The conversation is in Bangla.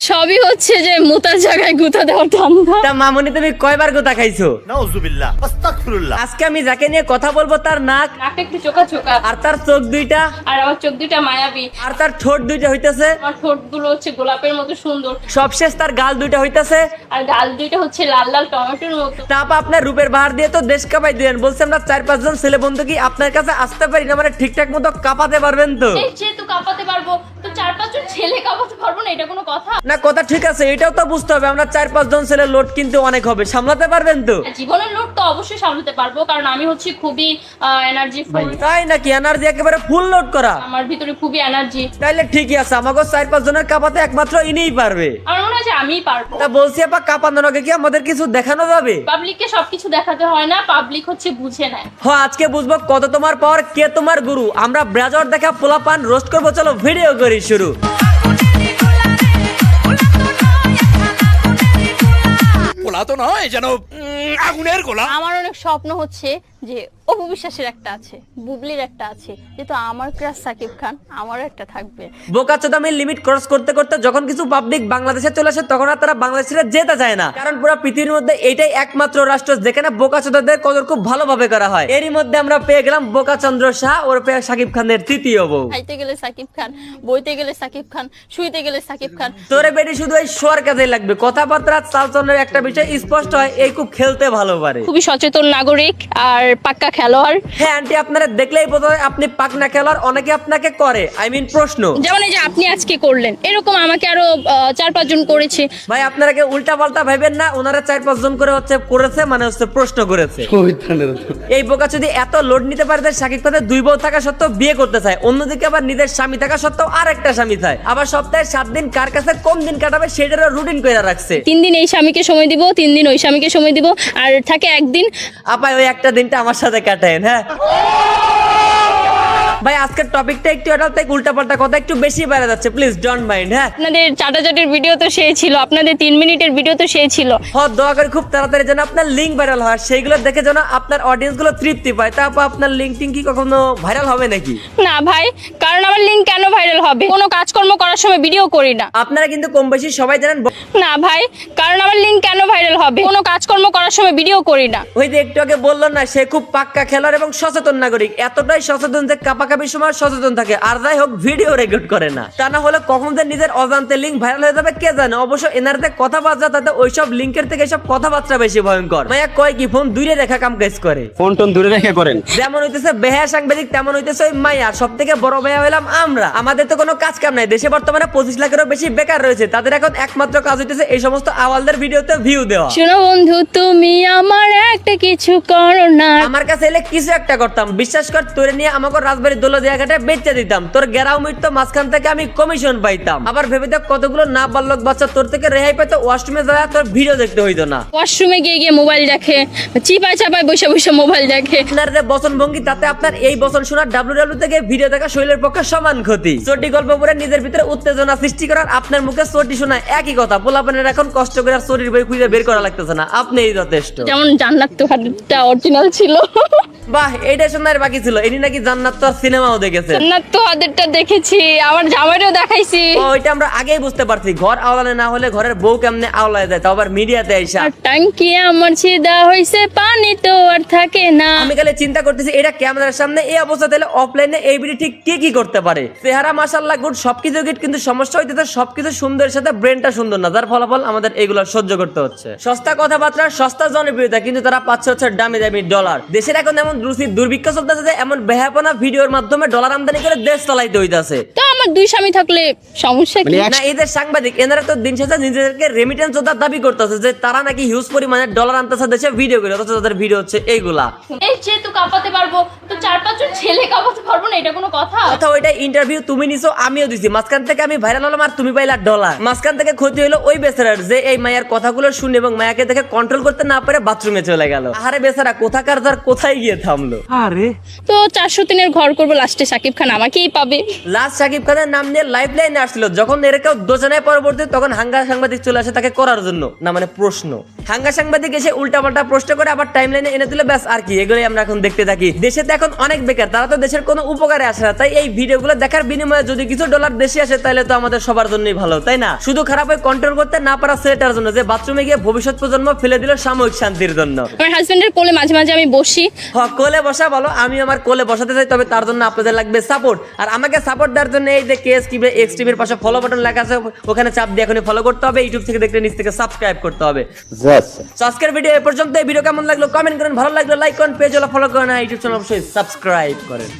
সবই হচ্ছে যে মোতার জায়গায় গুতা দেওয়ার ধান্দা। তা মামুনি তুমি কয়বার গোতা খাইছো? নাউজুবিল্লাহ আস্তাগফিরুল্লাহ। আজকে আমি যাকে নিয়ে কথা বলবো তার নাক নাকটা একটু চোকা চোকা, আর তার চোখ দুইটা আর আমার চোখ দুইটা মায়াবী, আর তার ঠোঁট দুইটা হইতেছে, আমার ঠোঁট গুলো হচ্ছে গোলাপের মতো সুন্দর, সবশেষ তার গাল দুইটা হইতেছে। আর গাল দুইটা হচ্ছে লাল লাল টমেটোর মতো। তা আপা আপনার রূপের বাহার দিয়ে তো দেশ কাঁপাই দিলেন, বলছে আমরা 4-5 জন ছেলে বন্ধু কি আপনার কাছে আসতে পারি না, মানে ঠিকঠাক মতো কাঁপাতে পারবেন তো? এই যেহেতু কাঁপাতে পারবো তো 4-5 জন ছেলে কাঁপাতে পারবো না, এটা কোনো কথা? না কথা ঠিক আছে, এটাও তো বুঝতে হবে আমরা 4-5 জন ছেলে লোড কিন্তু অনেক হবে, সামলাতে পারবেন তো? জীবনের লোড তো অবশ্যই সামলাতে পারবো, কারণ আমি হচ্ছি খুবই এনার্জি ফুল। তাই নাকি? এনার্জি একেবারে ফুল লোড করা? আমার ভিতরে খুবই এনার্জি। তাইলে ঠিকই আছে, আমাকে 4-5 জনের কাঁপাতে একমাত্র ইনিই পারবে। আমার মনে হয় যে আমিই পারবো। তা বলছি আপা কাঁপানোর আগে কি আমাদের কিছু দেখানো যাবে? পাবলিককে সবকিছু দেখাতে হয় না, পাবলিক হচ্ছে বুঝে নেয়। হ্যাঁ আজকে বুঝবো কত তোমার পাওয়ার, কে তোমার গুরু। আমরা ব্রাজর দেখা পোলাপান রোস্ট করবো, চলো ভিডিও করি শুরু। গোলা তো নয় যেন আগুনের গোলা। আমার অনেক স্বপ্ন হচ্ছে যে অপু বিশ্বাসের একটা আছে, বুবলির একটা আছে, যেহেতু আমার ক্রাশ সাকিব খান, আমারও একটা থাকবে। বোকাচোদামি লিমিট ক্রস করতে করতে যখন কিছু পাবলিক বাংলাদেশে চলে আসে তখন আর তারা বাংলাদেশে যেতে চায় না, কারণ পুরো পৃথিবীর মধ্যে এটাই একমাত্র রাষ্ট্র যেখানে বোকাচোদাদের কদর খুব ভালোভাবে করা হয়। এরই মধ্যে আমরা পেয়ে গেলাম বোকাচন্দ্র শাহ ওরফে সাকিব খানের তৃতীয় বউ। খাইতে গেলে সাকিব খান, বইতে গেলে সাকিব খান, শুইতে গেলে সাকিব খান। তোরে বেটি শুধু এই শোয়ার কাজে লাগবে, কথাবার্তা চালচলনের একটা বিষয় স্পষ্ট হয়, এই খুব খেলতে ভালো পারে। খুবই সচেতন নাগরিক আর পাক্কা খেলোয়াড়। হ্যাঁ আন্টি আপনারা দেখলেই বোধ হয় আপনি পাকনা খেলোয়াড়, অনেকে আপনাকে করে প্রশ্ন। যেমন এই যে আপনি আজকে করলেন, এরকম আমাকে আরো 4-5 জন করেছে। ভাই আপনারা কি উল্টা পাল্টা ভাবেন না, ওনারা 4-5 জন করে করেছে মানে প্রশ্ন করেছে। এই বোকা যদি এত লোড নিতে পারে যে সাকিব খানের 2 বউ থাকা সত্ত্বেও বিয়ে করতে চায়, অন্যদিকে আবার নিজের স্বামী থাকা সত্ত্বেও আরেকটা স্বামী চায়, আবার সপ্তাহে 7 দিন কার কাছে কম দিন কাটাবে সেটারও রুটিন করে রাখছে। 3 দিন এই স্বামীকে সময় দিব, 3 দিন ওই স্বামীকে সময় দিব, আর থাকে একদিন। আপা ওই একটা দিনটা আমার সাথে কাটায়েন। হ্যাঁ ভাই আজকের টপিকটা একটু এটা তাই উল্টা পাল্টা কথা একটু বেশি বেড়ে যাচ্ছে, প্লিজ ডোন্ট মাইন্ড। হ্যাঁ আপনাদের চাটাচাটির ভিডিও তো সেই ছিল, আপনাদের 3 মিনিটের ভিডিও তো সেই ছিল। দয়া করে খুব তাড়াতাড়ি যেন আপনার লিঙ্ক ভাইরাল হয়, সেইগুলো দেখে যেন আপনার অডিয়েন্স গুলো তৃপ্তি পায়। তারপর আপনার লিঙ্ক টিঙ্ক কি কখনো ভাইরাল হবে নাকি? না ভাই, কারণ আমার লিঙ্ক কেন ভাইরাল হবে? কোনো কাজকর্ম করার সময় ভিডিও করি না। আপনারা কিন্তু কম বেশি সবাই জানেন। না ভাই, কারণ আমার লিঙ্ক কেন ভাইরাল হবে? কোনো কাজকর্ম করার সময় ভিডিও করি না। ওই যে একটু আগে বললো না, সে খুব পাক্কা খেলোয়াড় এবং সচেতন নাগরিক, এতটাই সচেতন যে কাপাকাপির সময় সচেতন থাকে, আর যাই হোক ভিডিও রেকর্ড করে না। তা না হলে কখন যে নিজের অজান্তে লিঙ্ক ভাইরাল হয়ে যাবে কে জানে। অবশ্য এনার যে কথাবার্তা তাতে ওইসব লিঙ্কের থেকে সব কথাবার্তা বেশি ভয়ঙ্কর। মায়া কয় কি ফোন দূরে রেখা কাম কাজ করে, ফোন টোন দূরে রেখে করেন। যেমন হইতেছে বেহায়া সাংবাদিক তেমন হইতেছে ওই মায়া, সব থেকে বড় বেহা হইলাম আমরা। আমাদের তো কোনো কাজ কাম নাই, দেশে বর্তমানে 25 লাখেরও বেশি বেকার রয়েছে, তাদের এখন একমাত্র কাজ হইতেছে এই সমস্ত আওয়ালদের ভিডিওতে ভিউ দেওয়া। শোনো বন্ধু, তুমি আমার একটা কিছু করো না। আমার কাছে এলে কিছু একটা করতাম, বিশ্বাস কর তোরে নিয়ে আমাকে রাজবাড়ির দোলা জায়গাটা বেচে দিতাম, তোর গেরাও মিটতো, মাঝখান থেকে আমি কমিশন পাইতাম। আবার ভেবে দেখ কতগুলো না বাল্যক বাচ্চা তোর থেকে রেহাই পাইতো, ওয়াশরুমে যায় তোর ভিডিও দেখতে হইতো না। ওয়াশরুমে গিয়ে গিয়ে মোবাইল দেখে, চিপায় চাপায় বসে বসে মোবাইল দেখে। আপনার যে বচন ভঙ্গি তাতে আপনার এই বচন শোনা ডাব্লিউডাব্লিউ থেকে ভিডিও দেখা শরীরের পক্ষে সমান ক্ষতি। চটি গল্প পড়ে নিজের ভিতরে উত্তেজনা সৃষ্টি করার আপনার মুখে চটি শোনা একই কথা। পোলাপানের এখন কষ্ট করে আর চটির বই খুঁজে বের করা লাগতেছে না, আপনিই যথেষ্ট। যেমন জান্নাত তো হাতটা অরিজিনাল ছিল। বাহ, এইটা শোনার বাকি ছিল। ইনি নাকি জান্নাত তো সিনেমাও দেখেছেন। জান্নাত তো হাতেরটা দেখেছি, আমার জামাইরও দেখাইছি। ওইটা আমরা আগেই বুঝতে পারছি, ঘর আওলানে না হলে ঘরের বউ কেমনে আওলায় যায়, তাও আবার মিডিয়াতে আইসা। আর ট্যাঙ্কি আমার ছিদা হইছে, পানি তো আর থাকে না। আমি খালি চিন্তা করতেছি এটা ক্যামেরার সামনে এই অবস্থা তাহলে অফলাইনে এই ভিডিও ঠিক কি করতে পারে। চেহারা মাশাআল্লাহ গুড, সবকিছু গিট, কিন্তু সমস্যা হইতেছে সবকিছু সুন্দরের সাথে ব্রেনটা সুন্দর না, যার ফলাফল আমাদের এগুলো সহ্য করতে হচ্ছে। সস্তা কথাবার্তা, সস্তা জনপ্রিয়তা, কিন্তু তারা পাচ্ছে হচ্ছে দামি দামি ডলার। দেশের এখন এমন দুর্ভিক্ষ চলতেছে যে এমন বেহাপনা ভিডিওর মাধ্যমে ডলার আমদানি করে দেশ চালাইতে হইতাছে। তো আমার 2 স্বামী থাকলে সমস্যা কি? না এদের সাংবাদিক এনারা তো দিন শেষে নিজেদেরকে রেমিটেন্স যোদ্ধার দাবি করতেছে যে তারা নাকি হিউজ পরিমাণে ডলার আনতেছে দেশে ভিডিও করে, অথচ তাদের ভিডিও হচ্ছে এইগুলা। এই যেহেতু কাঁপাতে পারবো তো 4-5 জন ছেলে কাঁপাতে পারবো না, এটা কোনো কথা? কথা ওইটা ইন্টারভিউ তুমি নিছো আমিও দিছি, মাঝখান থেকে আমি ভাইরাল হলাম আর তুমি পাইলা ডলার। মাঝখান থেকে ক্ষতি হলো ওই বেচারার যে এই মায়ের কথাগুলো শুনে এবং মায়াকে দেখে কন্ট্রোল করতে না পারে বাথরুমে চলে গেল। আরে বেচারা কোথাকার যার কোথায় গিয়ে থামলো। আরে তো 403-এর ঘর করবো লাস্টে শাকিব খান আমাকেই পাবে। লাস্ট শাকিব খানের নাম নিয়ে লাইফ লাইনে আসছিল, যখন এর কেউ দোজনায় পরবর্তী তখন হাঙ্গা সাংবাদিক চলে আসে তাকে করার জন্য, না মানে প্রশ্ন। হাঙ্গা সাংবাদিক এসে উল্টাপাল্টা প্রশ্ন করে আবার টাইম লাইনে এনে দিলে ব্যাস আর কি, এগুলোই আমরা এখন দেখতে থাকি। দেশে তো এখন অনেক বেকার, তারা তো দেশের কোনো উপকারে আসে না, তাই এই ভিডিওগুলো দেখার বিনিময়ে যদি কিছু ডলার দেশে আসে তাহলে তো আমাদের সবার জন্যই ভালো, তাই না? শুধু খারাপ হয়ে কন্ট্রোল করতে না পারা ছেলেটার জন্য যে বাথরুমে গিয়ে ভবিষ্যৎ প্রজন্ম ফেলে দিল সাময়িক শান্তির জন্য। আমার হাজবেন্ডের কোলে মাঝে মাঝে আমি বসি। কোলে বসা বলো, আমি আমার কোলে বসাতে চাই, তবে তার জন্য আপনাদের লাগবে সাপোর্ট। আর আমাকে সাপোর্ট দেওয়ার জন্য এই যে কেএস টিভি এক্স টিভির পাশে ফলো বাটন লেখা আছে, ওখানে চাপ দিয়ে এখনই ফলো করতে হবে। ইউটিউব থেকে দেখলে নিচ থেকে সাবস্ক্রাইব করতে হবে। তো আজকের ভিডিও এই পর্যন্ত। এই ভিডিও কেমন লাগলো কমেন্ট করেন, ভালো লাগলো লাইক করেন, পেজ হলো ফলো করেন, ইউটিউব চ্যানেল অবশ্যই সাবস্ক্রাইব করেন।